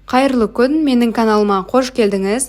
Қайырлы күн, менің каналыма қош келдіңіз.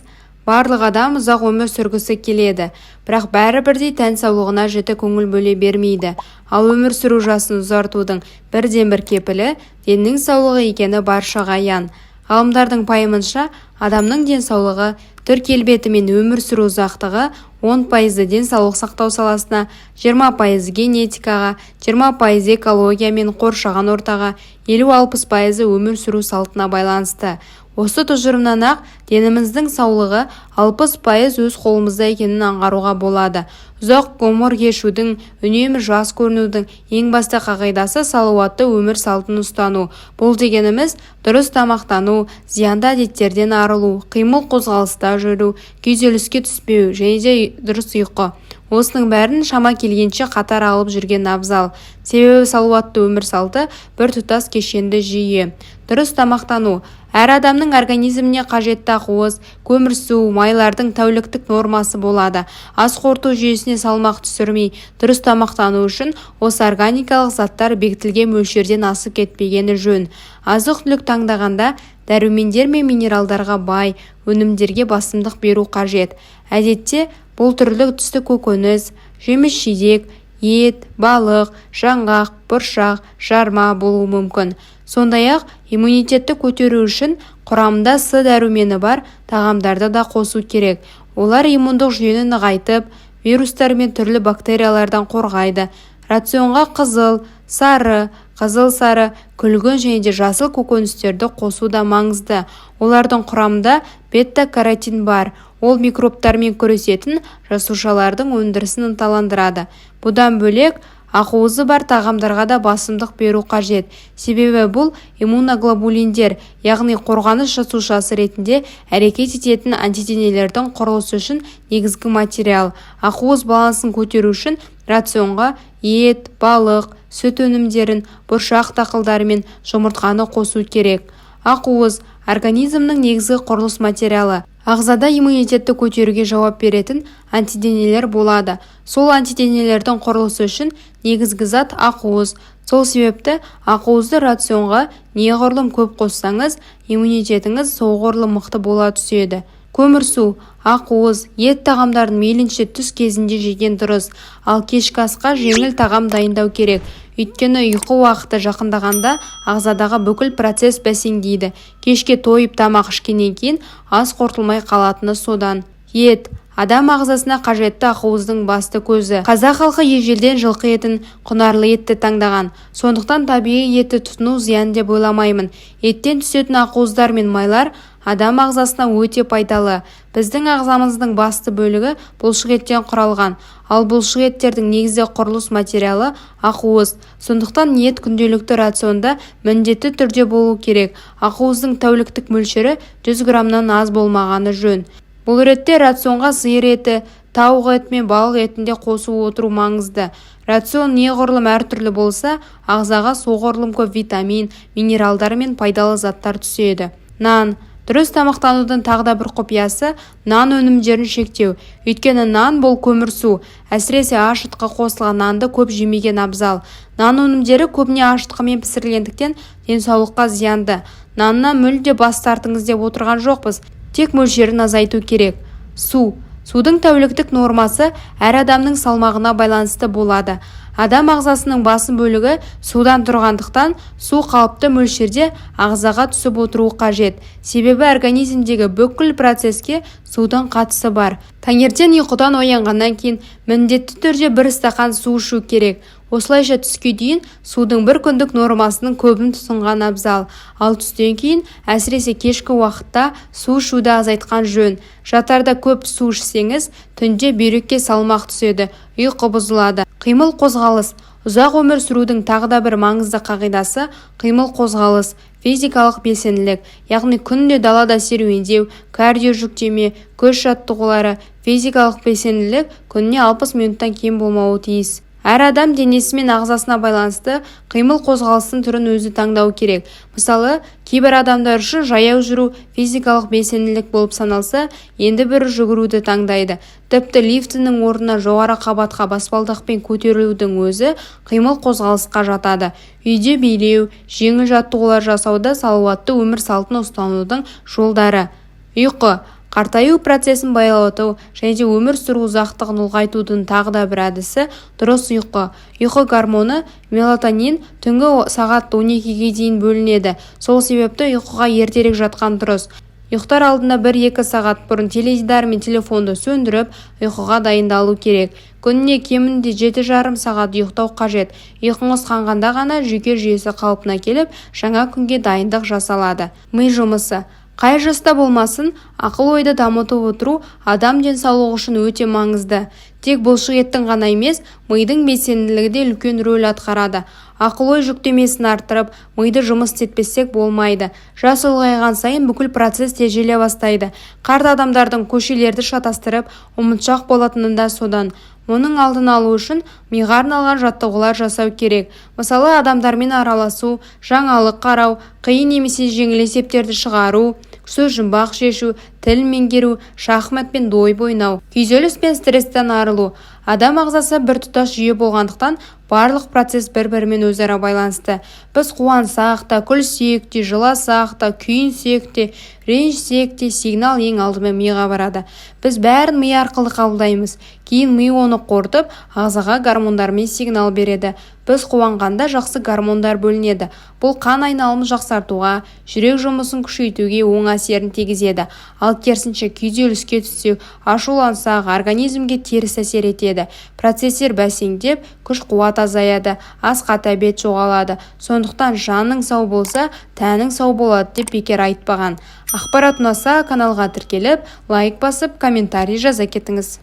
Барлық адам ұзақ өмір сүргісі келеді, бірақ бәрі бірдей тән саулығына жіті көңіл бөле бермейді. Ал өмір сүру жасын ұзартудың бірден-бір кепілі деннің саулығы екені баршаға аян. Ғалымдардың пайымынша, адамның денсаулығы, түр-келбеті мен өмір сүру ұзақтығы 10% денсаулық сақтау саласына, 20% генетикаға, 20% экология мен қоршаған ортаға, 50-60% өмір сүру салтына байланысты. Осы тұжырымнан ақ деніміздің саулығы 60% өз қолымызда екенін аңғаруға болады. Ұзақ ғұмыр кешудің, үнемі жас көрінудің ең басты қағидасы салауатты өмір салтын ұстану. Бұл дегеніміз дұрыс тамақтану, зиянды әдеттерден арылу, қимыл қозғалыста жүру, күйзеліске түспеу және де дұрыс ұйқы. Осының бәрін шама келгенше қатар алып жүрген абзал. Себебі салауатты өмір салты бір тұтас кешенді жүйе. Дұрыс тамақтану. Әр адамның организміне қажетті ақуыз, көмірсу, майлардың тәуліктік нормасы болады. Ас қорыту жүйесіне салмақ түсірмей, дұрыс тамақтану үшін осы органикалық заттар бекітілген мөлшерден асып кетпегені жөн. Азық-түлік таңдағанда дәрумендер мен минералдарға бай өнімдерге басымдық беру қажет. Әдетте бұл түрлі түсті көкөніс, жеміс-жидек, ет, балық, жаңғақ, бұршақ, жарма болуы мүмкін. Сондай-ақ иммунитетті көтеру үшін құрамында С дәрумені бар тағамдарды да қосу керек. Олар иммундық жүйені нығайтып, вирустар мен түрлі бактериялардан қорғайды. Рационға қызыл, сары, қызыл-сары, күлгін және де жасыл көкөністерді қосу да маңызды. Олардың құрамында бета-каротин бар. Ол микробтармен күресетін жасушалардың өндірісін ынталандырады. Бұдан бөлек, ақуызы бар тағамдарға да басымдық беру қажет. Себебі бұл иммуноглобулиндер, яғни қорғаныс жасушасы ретінде әрекет ететін антиденелердің құрылысы үшін негізгі материал. Ақуыз балансын көтеру үшін рационға ет, балық, сүт өнімдерін, бұршақ дақылдары мен жұмыртқаны қосу керек. Ақуыз организмнің негізгі құрылыс материалы. Ағзада иммунитетті көтеруге жауап беретін антиденелер болады. Сол антиденелердің құрылысы үшін негізгі зат ақуыз. Сол себепті ақуызды рационға неғұрлым көп қоссаңыз, иммунитетіңіз соғұрлым мықты бола түседі. Көмірсу, ақуыз, ет тағамдарын мейлінше түс кезінде жеген дұрыс, ал кешкі асқа жеңіл тағам дайындау керек. Өйткені ұйқы уақыты жақындағанда ағзадағы бүкіл процесс бәсеңдейді. Кешке тойып тамақ ішкеннен кейін ас қорытылмай қалатыны содан. Ет адам ағзасына қажетті ақуыздың басты көзі. Қазақ халқы ежелден жылқы етін, құнарлы етті таңдаған. Сондықтан табиғи етті тұтыну зиян деп ойламаймын. Еттен түсетін ақуыздар мен майлар адам ағзасына өте пайдалы. Біздің ағзамыздың басты бөлігі бұлшық еттен құралған. Ал бұлшық еттердің негізгі құрылыс материалы ақуыз. Сондықтан ет күнделікті рационда міндетті түрде болу керек. Ақуыздың тәуліктік мөлшері 100 граммнан аз болмағаны жөн. Бұл ретте рационға сиыр еті, тауық еті мен балық етінде қосу отыру маңызды. Рацион неғұрлым әртүрлі болса, ағзаға соғұрлым көп витамин, минералдар мен пайдалы заттар түседі. Нан. Дұрыс тамақтанудың тағы да бір құпиясы нан өнімдерін шектеу. Өйткені нан бұл көмірсу. Әсіресе ашытқы қосылған нанды көп жемеген абзал. Нан өнімдері көбіне ашытқымен пісірілгендіктен денсаулыққа зиянды. Наннан мүлде бас тартыңыз деп отырған жоқпыз. Тек мөлшерін азайту керек. Су. Судың тәуліктік нормасы әр адамның салмағына байланысты болады. Адам ағзасының басым бөлігі судан тұрғандықтан су қалыпты мөлшерде ағзаға түсіп отыруы қажет. Себебі организмдегі бүкіл процеске судың қатысы бар. Таңертең ұйқыдан оянғаннан кейін міндетті түрде 1 стақан су ішу керек. Осылайша түске дейін судың бір күндік нормасының көбін тұтынған абзал. Ал түстен кейін әсіресе кешкі уақытта су ішуді азайтқан жөн. Жатарда көп су ішсеңіз, түнде бүйрекке салмақ түседі, ұйқы бұзылады. Қимыл қозғалыс. Ұзақ өмір сүрудің тағы да бір маңызды қағидасы қимыл қозғалыс, физикалық белсенділік, яғни күнде далада серуендеу, кардио жүктеме, күш жаттығулары, физикалық белсенділік күніне 60 минуттан кем болмауы тиіс. Әр адам денесі мен ағзасына байланысты қимыл қозғалыстың түрін өзі таңдау керек. Мысалы, кейбір адамдар үшін жаяу жүру физикалық белсенділік болып саналса, енді бірі жүгіруді таңдайды. Тіпті лифтінің орнына жоғары қабатқа баспалдақпен көтерілудің өзі қимыл қозғалысқа жатады. Үйде билеу, жеңіл жаттығулар жасауда салауатты өмір салтын ұстанудың жолдары. Ұйқы қартаю процесін баяулату және өмір сүру ұзақтығын ұлғайтудың тағы да бір әдісі дұрыс ұйқы. Ұйқы гормоны мелатонин түнгі сағат 12-ге дейін бөлінеді. Сол себепті ұйқыға ертерек жатқан дұрыс. Ұйықтар алдында 1-2 сағат бұрын теледидар мен телефонды сөндіріп, ұйқыға дайындалу керек. Күніне кемінде 7,5 сағат ұйықтау қажет. Ұйқыңыз қанғанда ғана жүйке жүйесі қалпына келіп, жаңа күнге дайындық жасалады. Ми жұмысы. Қай жаста болмасын, ақыл-ойды дамытып отыру адам денсаулығы үшін өте маңызды. Тек бұлшықеттің ғана емес, мидың белсенділігі де үлкен рөл атқарады. Ақыл-ой жүктемесін арттырып, миды жұмыс істетпесек болмайды. Жас ұлғайған сайын бүкіл процесс тежеле бастайды. Қарт адамдардың көшелерді шатастырып, ұмытшақ болатынында содан. Оның алдын алу үшін миға арналған жаттығулар жасау керек. Мысалы, адамдармен араласу, жаңалық қарау, қиын немесе жеңіл есептерді шығару, сөз жұмбақ шешу, тіл меңгеру, шахмат пен дойбы ойнау. Күйзеліс пен стресстен арылу. Адам ағзасы біртұтас жүйе болғандықтан барлық процесс бір-бірімен өзара байланысты. Біз қуансақ та, күлсек те, жыласақ та, күйінсек те, ренжісек те, сигнал ең алдымен миға барады. Біз бәрін ми арқылы қабылдаймыз. Кейін ми оны қорытып, ағзаға гормондармен сигнал береді. Біз қуанғанда жақсы гормондар бөлінеді. Бұл қан айналымын жақсартуға, жүрек жұмысын күшейтуге оң әсерін тигізеді. Ал керісінше күйзеліске түссек, ашулансақ, организмге теріс әсер етеді. Процестер бәсеңдеп, күш-қуат азаяды, асқа тәбет жоғалады. Сондықтан жаның сау болса, тәнің сау болады деп бекер айтпаған. Ақпарат ұнаса, каналға тіркеліп, лайк басып, комментарий жаза кетіңіз.